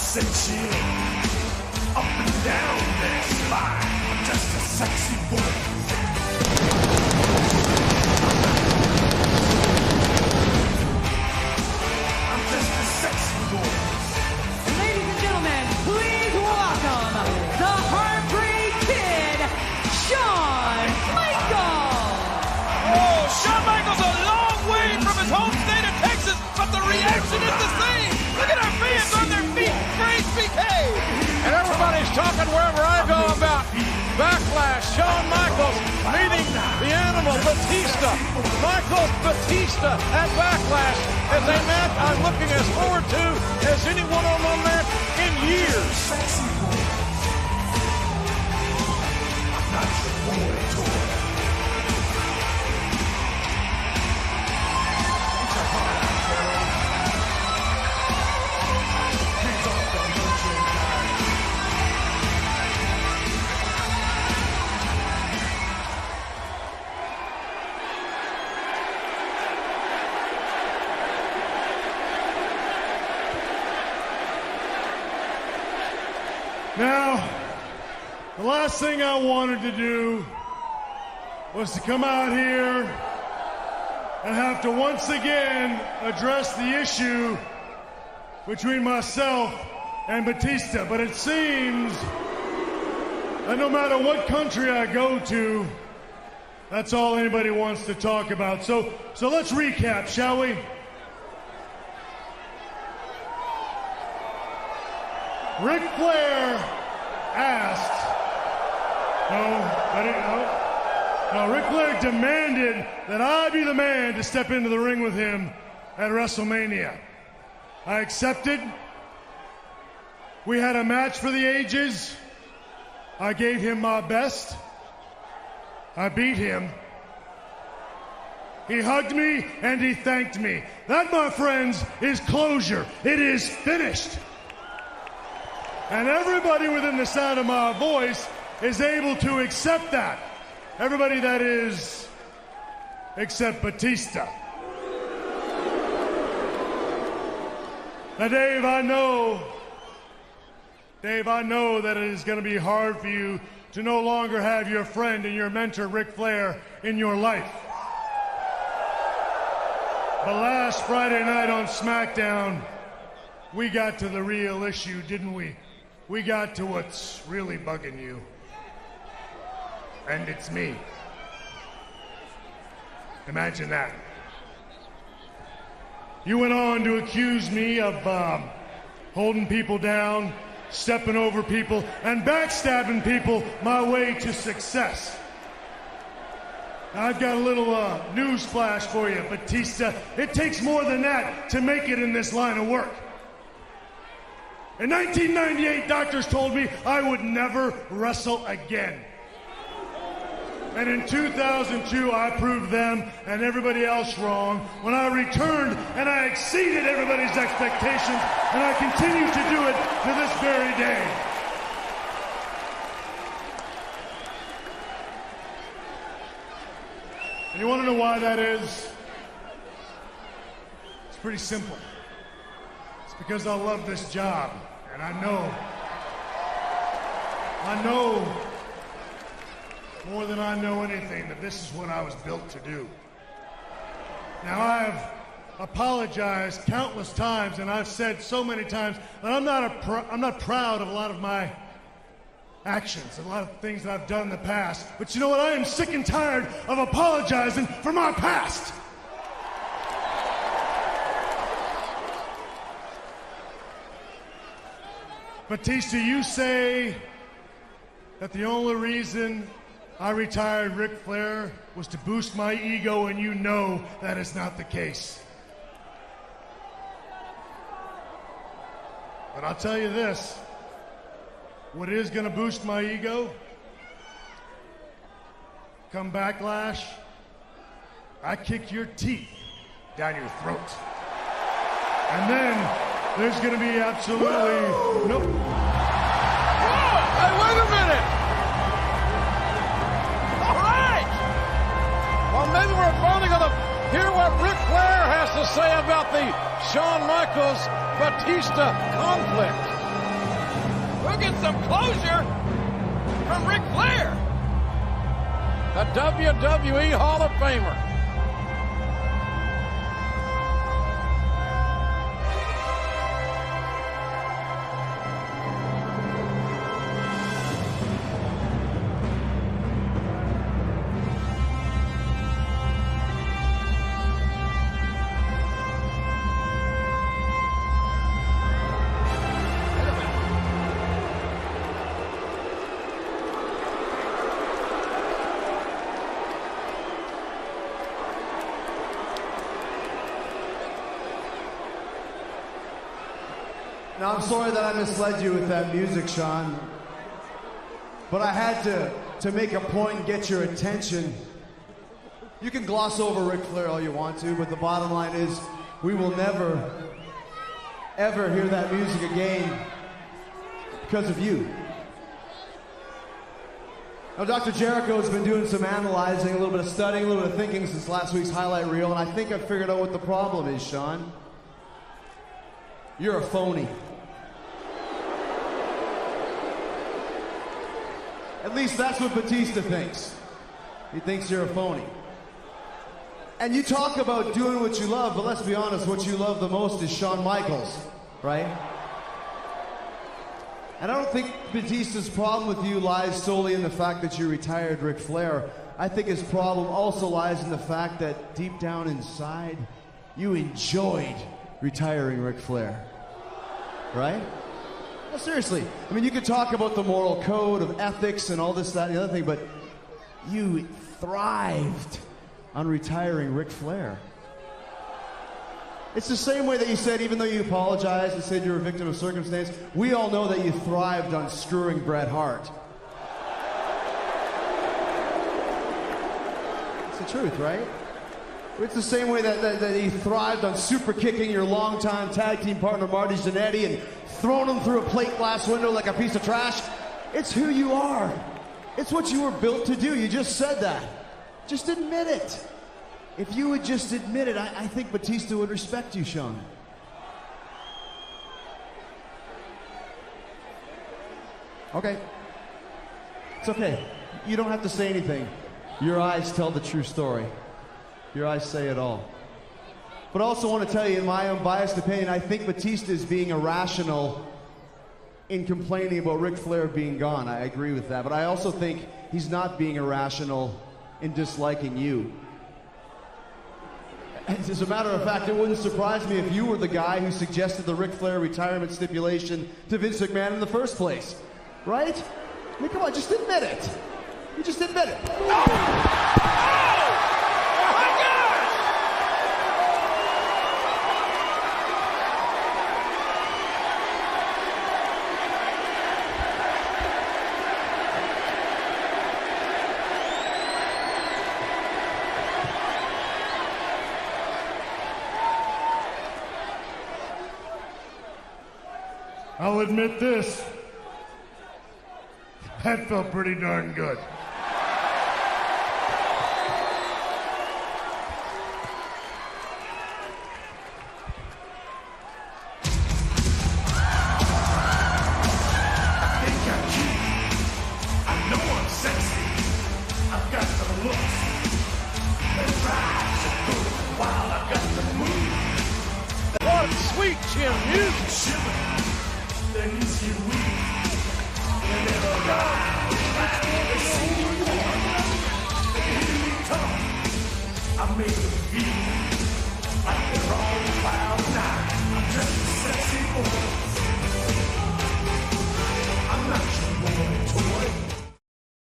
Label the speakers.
Speaker 1: cinching up and down their spine. I'm just a sexy boy. I'm just a sexy boy.
Speaker 2: Ladies and gentlemen, please welcome the Heartbreak Kid, Shawn Michaels.
Speaker 3: Oh, Shawn Michaels a long way from his home state of Texas, but the reaction is the same. Look at our fans on their feet for HBK.
Speaker 4: And everybody's talking wherever I go about Backlash. Shawn Michaels meeting the animal Batista. Michaels Batista at Backlash is a match I'm looking as forward to as any one-on-one match in years.
Speaker 1: I'm not your boy toy. It's a hard out, girl. Hands off the motion, guys.
Speaker 5: Now, the last thing I wanted to do was to come out here and have to once again address the issue between myself and Batista. But it seems that no matter what country I go to, that's all anybody wants to talk about. So let's recap, shall we? Ric Flair asked, Ric Flair demanded that I be the man to step into the ring with him at WrestleMania. I accepted. We had a match for the ages. I gave him my best. I beat him. He hugged me and he thanked me. That, my friends, is closure. It is finished. And everybody within the sound of my voice is able to accept that. Everybody, that is, except Batista. Now, Dave, I know that it is going to be hard for you to no longer have your friend and your mentor, Ric Flair, in your life. But last Friday night on SmackDown, we got to the real issue, didn't we? We got to what's really bugging you. And it's me. Imagine that. You went on to accuse me of holding people down, stepping over people, and backstabbing people my way to success. Now, I've got a little news flash for you, Batista. It takes more than that to make it in this line of work. In 1998, doctors told me I would never wrestle again. And in 2002, I proved them and everybody else wrong when I returned and I exceeded everybody's expectations, and I continue to do it to this very day. And you want to know why that is? It's pretty simple. It's because I love this job. And I know more than I know anything that this is what I was built to do. Now, I have apologized countless times, and I've said so many times that I'm not proud of a lot of my actions, a lot of things that I've done in the past. But you know what? I am sick and tired of apologizing for my past. Batista, you say that the only reason I retired Ric Flair was to boost my ego, and you know that is not the case. But I'll tell you this, what is going to boost my ego? Come Backlash, I kick your teeth down your throat. And then there's going to be absolutely no...
Speaker 4: Hey, wait a minute! All right! Well, maybe we're finally going to hear what Ric Flair has to say about the Shawn Michaels-Batista conflict.
Speaker 3: We'll get some closure from Ric Flair.
Speaker 4: A WWE Hall of Famer.
Speaker 6: Now, I'm sorry that I misled you with that music, Sean. But I had to make a point and get your attention. You can gloss over Ric Flair all you want to, but the bottom line is we will never, ever hear that music again because of you. Now, Dr. Jericho has been doing some analyzing, a little bit of studying, a little bit of thinking since last week's highlight reel, and I think I've figured out what the problem is, Sean. You're a phony. At least that's what Batista thinks. He thinks you're a phony. And you talk about doing what you love, but let's be honest, what you love the most is Shawn Michaels, right? And I don't think Batista's problem with you lies solely in the fact that you retired Ric Flair. I think his problem also lies in the fact that deep down inside, you enjoyed retiring Ric Flair. Right? No, seriously. I mean, you could talk about the moral code of ethics and all this, that, and the other thing, but you thrived on retiring Ric Flair. It's the same way that you said, even though you apologized and said you were a victim of circumstance, we all know that you thrived on screwing Bret Hart. It's the truth, right? It's the same way that he thrived on super kicking your longtime tag team partner Marty Jannetty and throwing him through a plate glass window like a piece of trash. It's who you are. It's what you were built to do. You just said that. Just admit it. If you would just admit it, I think Batista would respect you, Sean. Okay. It's okay. You don't have to say anything. Your eyes tell the true story. Your eyes say it all. But I also want to tell you, in my unbiased opinion, I think Batista is being irrational in complaining about Ric Flair being gone. I agree with that. But I also think he's not being irrational in disliking you. As a matter of fact, it wouldn't surprise me if you were the guy who suggested the Ric Flair retirement stipulation to Vince McMahon in the first place. Right? I mean, come on, just admit it. You just admit it.
Speaker 5: I'll admit this. That felt pretty darn good.
Speaker 4: What sweet chin music.
Speaker 1: Then you see we